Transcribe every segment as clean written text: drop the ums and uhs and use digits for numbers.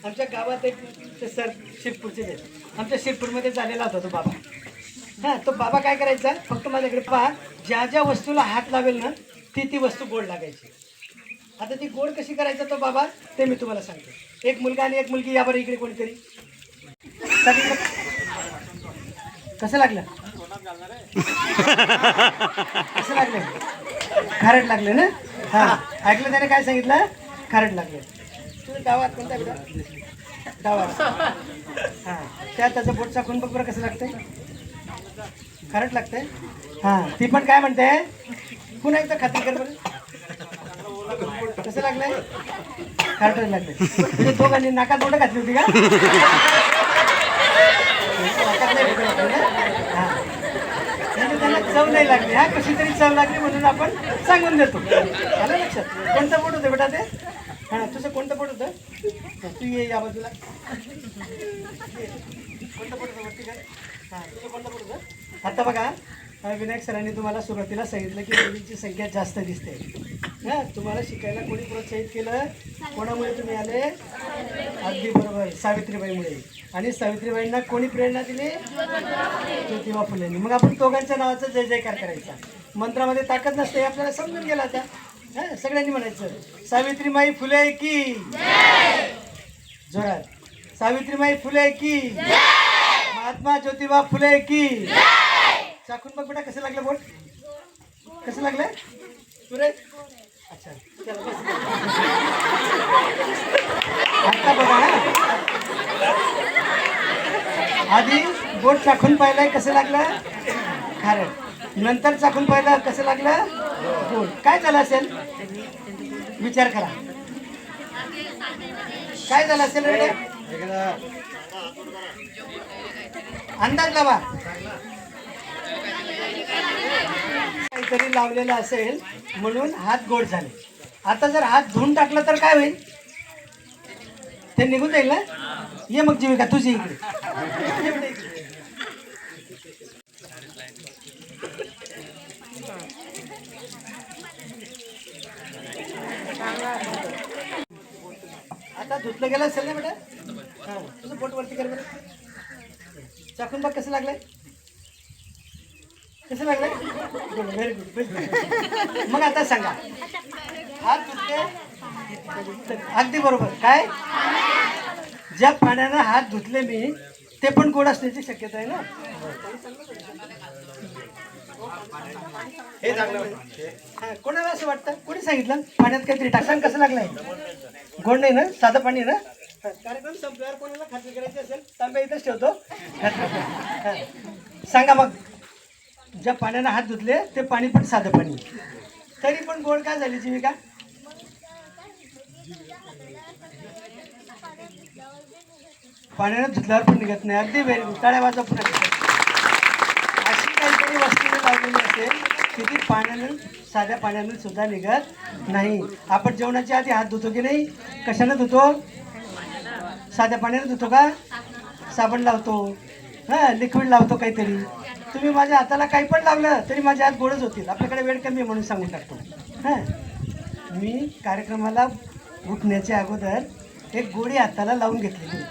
आमच्या गावात एक ते सर शिरपूरचे आहेत, आमच्या शिरपूरमध्ये झालेला होता तो बाबा. हां, तो बाबा काय करायचा, फक्त माझ्याकडे पहा, ज्या ज्या वस्तूला हात लावेल ना ती वस्तू गोड लागायची. आता ती गोड कशी करायचा तो बाबा ते मी तुम्हाला सांगतो. एक मुलगा आणि एक मुलगी, या बरं इकडे कोणीतरी. कसं लागलं? कसं लागलं? खारट लागलं ना? हां, ऐकलं त्याने काय सांगितलं? खारट लागलं. तुझं गावात कोणता बेटा? डावा. हां, त्याचं पोट चाकून बघ बरं कसं लागतंय. खारट लागतंय. हां, ती पण काय म्हणते, पुन्हा एकदा खात्री कर बरं. कसं लागलंय? खारट लागलंय. म्हणजे दोघांनी नाकात बोटं घातली होती का? नाकात नाही बोटं घातली ना? हां, म्हणजे त्यांना चव नाही लागली. हा, कशी तरी चव लागली म्हणून आपण सांगून देतो. आलं लक्षात? कोणतं पोट होतं बेटा ते? हां, तुझं कोणतं पोट होतं? तू ये या बाजूला. कोणतं पोट होतं वरती काय? हां, तुझं कोणतं पोट होतं? आता बघा, विनायक सरांनी तुम्हाला सुरुवातीला सांगितलं की मुलींची संख्या जास्त दिसते. हां, तुम्हाला शिकायला कोणी प्रोत्साहित केलं? कोणामुळे तुम्ही आले? अगदी बरोबर, सावित्रीबाईमुळे. आणि सावित्रीबाईंना कोणी प्रेरणा दिली? ज्योतिबा फुलेंनी. मग आपण दोघांच्या नावाचा जय जयकार करायचा. मंत्रामध्ये ताकद नसते हे आपल्याला समजून गेला आता. हां, सगळ्यांनी म्हणायचं, सावित्रीमाई फुले की जोरात, सावित्रीमाई फुले की, महात्मा ज्योतिबा फुले की. चाकून बघ बेटा कसं लागलं बोल, कसं लागलं तुरे? अच्छा, चला बस. आता बघा, आधी बोट चाखून पाहिलंय कसं लागलं? खारट. नंतर चाखून पाहिलं कसं लागलं? गोड. काय झालं असेल विचार करा, काय झालं असेल रे? अंदाज लावा. काहीतरी लावलेलं असेल म्हणून हात गोड झाले. आता जर हात धुवून टाकला तर काय होईल? ते निघून जाईल ना? ये मग जीविका तुझी इकडे. आता धुतलं गेलं असेल ना बेटा? हां, तुझं पोट वरती कर बरं. चाकून बघ कसं लागलंय, कसं लागलंय? Very good. मग आता सांगा, हात धुतले अगदी बरोबर. काय? ज्या पाण्यानं हात धुतले मी ते पण गोड असण्याची शक्यता आहे ना? हे चांगलं. हां, कोणाला असं वाटतं? कोणी सांगितलं पाण्यात काहीतरी टाकसान? कसं लागलंय? गोड नाही ना? साधं पाणी आहे ना? कार्यक्रम संपल्यावर कोणाला खात्री करायची असेल तांब्या इथंच ठेवतो. सांगा मग, ज्या पाण्यानं हात धुतले ते पाणी पण साधं पाणी, तरी पण गोड काय झाली जीविका? पाण्यानं धुतल्यावर पण निघत नाही. अगदी व्हेरी गुड. टाळ्या वाजवा पुन्हा. अशी काहीतरी वस्तू लावलेली असेल की ती पाण्यानं, साध्या पाण्यानं सुद्धा निघत नाही. आपण जेवणाच्या आधी हात धुतो की नाही? कशानं धुतो? साध्या पाण्यानं धुतो का? साबण लावतो, हां, लिक्विड लावतो काहीतरी. तुम्ही माझ्या हाताला काही पण लावलं तरी माझे हात गोडच होतील. आपल्याकडे वेळ कमी आहे म्हणून सांगून टाकतो. हां, मी कार्यक्रमाला उठण्याच्या अगोदर एक गोळी हाताला लावून घेतलेली.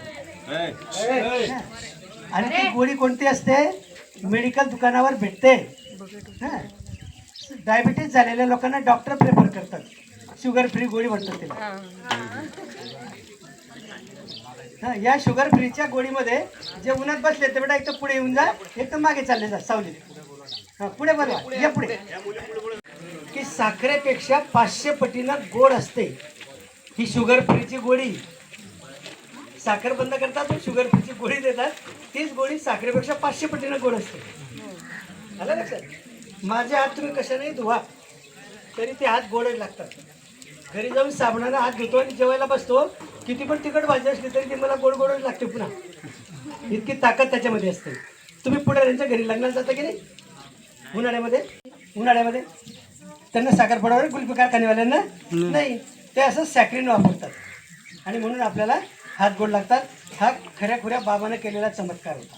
आणि ती गोळी कोणती असते? मेडिकल दुकानावर भेटते. हां, डायबिटीज झालेल्या लोकांना डॉक्टर प्रेफर करतात. शुगर फ्री गोळी म्हणतात तिला. हां, या शुगर फ्रीच्या गोळीमध्ये जे उन्हात बसले ते बेटा एक तर पुढे येऊन जा, एक तर मागे चालले जा सावलीत. हां, पुढे बघा, या पुढे. की साखरेपेक्षा 500 पटीनं गोड असते ही शुगर फ्रीची गोळी. साखर बंद करतात पण शुगर फ्रीची गोळी देतात, तीच गोळी साखरेपेक्षा 500 पटीनं गोड असते. आलं लक्षात? माझे हात तुम्ही कशाने धुवा तरी ते हात गोडच लागतात. घरी जाऊन साबणाने हात धुतो आणि जेवायला बसतो, किती पण तिखट भाजी असली तरी ती मला गोड गोडच लागते पुन्हा. इतकी ताकद त्याच्यामध्ये असते. तुम्ही पुढे त्यांच्या घरी लग्नाला जाता की नाही? उन्हाळ्यामध्ये त्यांना साखरपुड्यावर कुल्फी कारखानेवाल्यांना नाही, ते असं सॅक्रिन वापरतात आणि म्हणून आपल्याला हात गोड लागतात. हा खऱ्या खुऱ्या बाबाने केलेला चमत्कार होता.